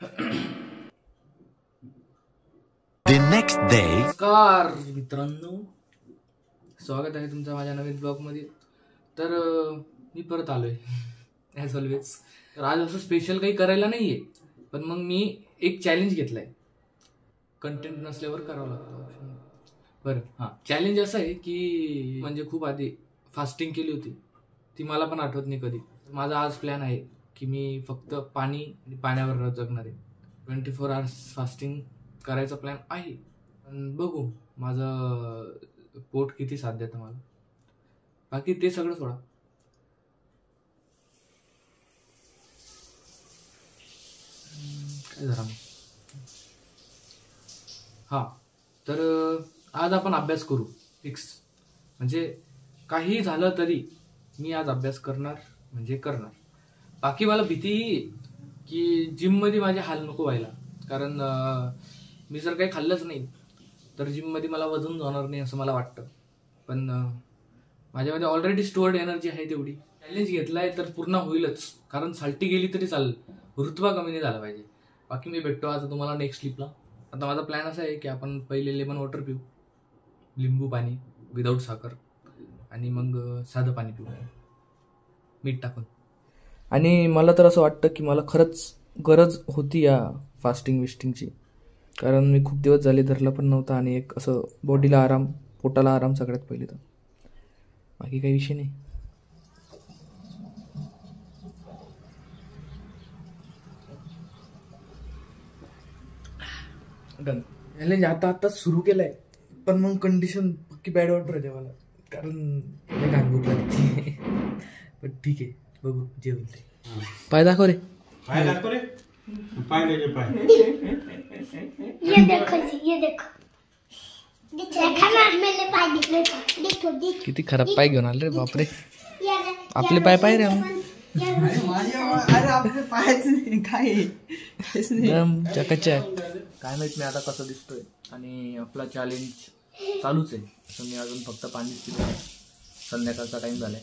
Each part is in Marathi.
The next day. नमस्कार मित्रांनो, स्वागत आहे तुमचं माझ्या नवीन ब्लॉगमध्ये. तर मी परत आलोय ॲज ऑलवेज. तर आज असं स्पेशल काही करायला नाहीये, पण मग मी एक चॅलेंज घेतलाय. कंटेंट नसल्यावर करावं लागतं. बरं, हां, चॅलेंज असं आहे की म्हणजे खूप आधी फास्टिंग केली होती, ती मला पण आठवत नाही कधी. माझा आज प्लॅन आहे की मी फक्त पाणी आणि पाण्यावर जगणार आहे. 24 hours फास्टिंग करायचा प्लॅन आहे. पण बघू माझं पोट किती साथ देतं मला. बाकी ते सगळं सोडा. काय झालं मग? हा, तर आज आपण अभ्यास करू फिक्स. म्हणजे काही झालं तरी मी आज अभ्यास करणार म्हणजे करणार. बाकी मला भीती ही की जिममध्ये माझे हाल नको व्हायला. कारण मी जर काही खाल्लंच नाही तर जिममध्ये मला वजन जाणार नाही असं मला वाटतं. पण माझ्यामध्ये ऑलरेडी स्टोअर्ड एनर्जी आहे तेवढी. चॅलेंज घेतलाय तर पूर्ण होईलच. कारण साल्टी गेली तरी चालेल, रुतबा कमी नाही झाला पाहिजे. बाकी मी भेटतो आता तुम्हाला नेक्स्ट क्लिपला. आता माझा प्लॅन असा आहे की आपण पहिले लेमन वॉटर पिऊ, लिंबू पाणी विदाऊट साखर, आणि मग साधं पाणी पिऊ मीठ टाकून. आणि मला तर असं वाटतं की मला खरंच गरज होती या फास्टिंग विस्टिंगची. कारण मी खूप दिवस झाले धरला पण नव्हता, आणि एक असं बॉडीला आराम, पोटाला आराम सगळ्यात पहिले. तर बाकी काही विषय नाही. डन. चॅलेंज आता सुरू केलंय, पण मग कंडिशन पक्की बॅड वाटत आहे मला. कारण घाण भूक लागते. पण ठीक आहे, बघू जे होईल ते. पाय दाखव रे. पाय दाखव रे. पाय ले पाय. ये देखो जी, ये देखो. देखा ना मेरे पाय दिखले. देखो देखो किती खराब पाय घेऊन आले रे. बापरे, आपले पाय पाय रे. अरे आपले पायच नाही काय चकाचक. काय माहित मी आता कसं दिसतोय. आणि आपला चॅलेंज चालूच आहे. तर मी अजून फक्त पाणीच पितो. संध्याकाळचा टाइम झालाय.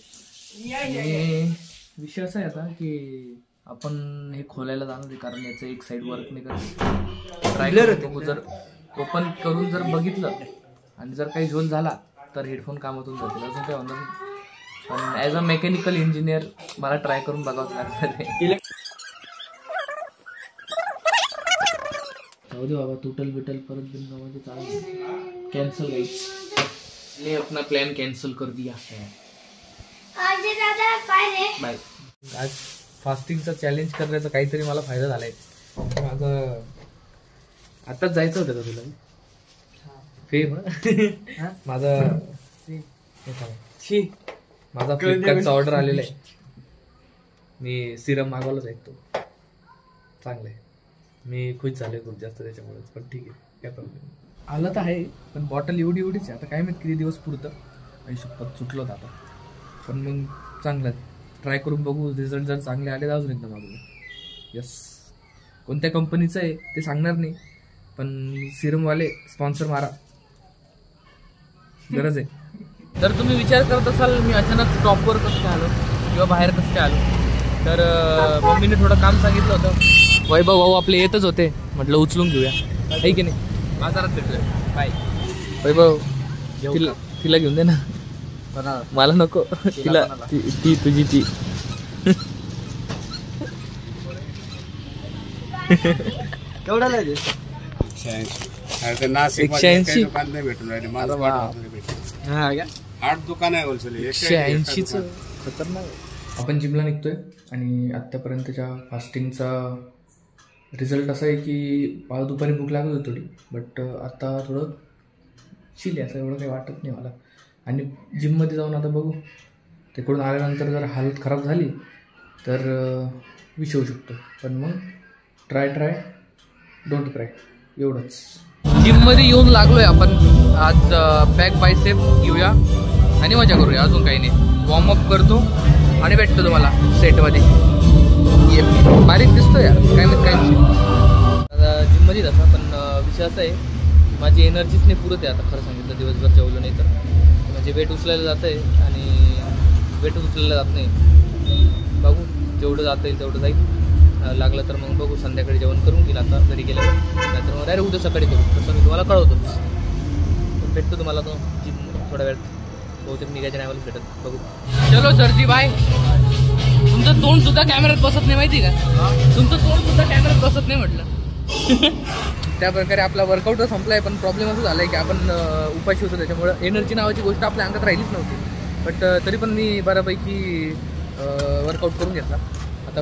आणि विषय असा आहे आता की आपण हे खोलायला जाणार आहे. कारण याचं एक साईड वर्क नाही करत. ट्रायलर जर ओपन करून जर बघितलं आणि जर काही झोल झाला तर हेडफोन कामातून जातील. अजून काय होणार नाही. पण ॲज अ मेकॅनिकल इंजिनियर मला ट्राय करून बघावं लागणार आहे. जाऊ दे बाबा, तुटल बिटल परत बिनगामध्ये चालेल. कॅन्सल गाइस, ने अपना प्लान कैंसिल कर दिया है. दादा पाय रे. बाय. आज फास्टिंगचा चॅलेंज करण्याचा काहीतरी मला फायदा झालाय. माझं आताच जायचं होतं का तुला? फेम माझा फ्लिपकार्टचा ऑर्डर आलेला आहे. मी सिरम मागवलाच आहे. तो चांगला आहे. मी खुश झालोय खूप जास्त त्याच्यामुळेच. पण ठीक आहे, काय प्रॉब्लेम आलं तर आहे. पण बॉटल एवढीच आहे. आता काय माहित किती दिवस पुरतं. आयुष्यात सुटलं आता. पण मग चांगलं ट्राय करून बघू. रिझल्ट जर चांगले आले तर अजून एकदा मागू. यस. कोणत्या कंपनीचं आहे ते सांगणार नाही, पण सिरमवाले स्पॉन्सर मारा, गरज आहे. तर तुम्ही विचार करत असाल मी अचानक स्टॉपवर कसं काय आलो किंवा बाहेर कसं काय आलो. तर मम्मीने थोडं काम सांगितलं होतं. वैभव भाऊ आपले येतच होते, म्हटलं उचलून घेऊया, आहे की नाही. बाजारात भेटूया. बाय. वैभव तिला घेऊन दे ना. मला नको. तिला ती तुझी ती. केवढ्याला आहे? 180. आठ दुकान आहे होलसेल. 180च खतरनाक. आपण जिमला निघतोय आणि आत्तापर्यंतच्या फास्टिंगचा रिझल्ट असा आहे की मला दुपारी भूक लागत होती थोडी, बट आता थोडं चिल आहे. असं एवढं काही वाटत नाही मला. आणि जिममध्ये जाऊन आता बघू, तिकडून आल्यानंतर जर हालत खराब झाली तर विषय होऊ शकतो. पण मग ट्राय डोंट क्राय, एवढंच. जिममध्ये येऊन लागलोय आपण. आज बॅक बायसेप घेऊया आणि मजा करूया. अजून काही नाही. वॉर्मअप करतो आणि भेटतो तुम्हाला सेटमध्ये. बारीक दिसतो यार, काय नाही काय विषय. जिममध्ये तसा पण विषय असा आहे माझी एनर्जीच नाही पुरत आहे आता. खरं सांगितलं दिवसभर जेवलं नाही तर म्हणजे वेट उचलायला जात आहे आणि वेट उचलायला जात नाही. बघू जेवढं जाता येईल तेवढं जाईल. लागलं तर मग बघू, संध्याकाळी जेवण करून घेईल आता घरी गेलं, नाहीतर मग डायरेक्ट उद्या सकाळी करू, तसं मी तुम्हाला कळवतो. भेटतो तुम्हाला तो थोड्या वेळ, बहुतेक निघायच्या नाही मला भेटत, बघू. चलो सरजी बाय. तुमचं तोंड सुद्धा कॅमेऱ्यात बसत नाही माहिती का, तुमचं तोंड सुद्धा कॅमेऱ्यात बसत नाही म्हटलं. त्या प्रकारे आपला वर्कआउट संपलाय, पण प्रॉब्लेम असं झालाय की आपण उपाशी होतो, त्याच्यामुळे एनर्जी नावाची गोष्ट आपल्या अंगात राहिलीच नव्हती. बट तरी पण मी बऱ्यापैकी वर्कआउट करून घेतला. आता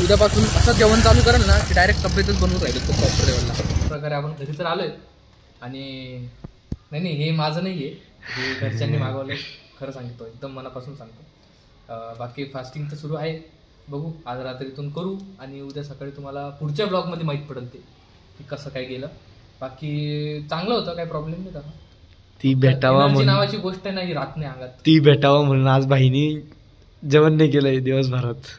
उद्यापासून असं जेवण चालू करेल ना की डायरेक्ट तब्येतच बनवून राहिली खूप प्रॉपर लेवलला. त्या प्रकारे आपण घरी तर आलोय, आणि नाही हे माझं नाही आहे, हे घरच्यांनी मागवलं, खरं सांगतो, एकदम मनापासून सांगतो. बाकी फास्टिंग तर सुरू आहे, बघू आज रात्रीतून करू, आणि उद्या सकाळी तुम्हाला पुढच्या ब्लॉगमध्ये माहीत पडेल ते की कसं काय गेलं. बाकी चांगलं होतं, काही प्रॉब्लेम नाही झाला. ती भेटावा म्हणून नावाची गोष्ट नाही राहत नाही अंगात, ती भेटावा म्हणून आज भाईनी जेवण नाही केलंय दिवसभरात.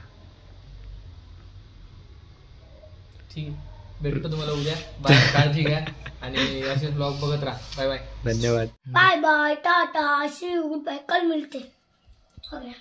ठीक आहे, भेटतो तुम्हाला उद्या. बाय, काळजी घ्या आणि असेच ब्लॉग बघत राहा. Bye bye. धन्यवाद. Bye bye, tata, see you, goodbye, कल मिलते. हो गया.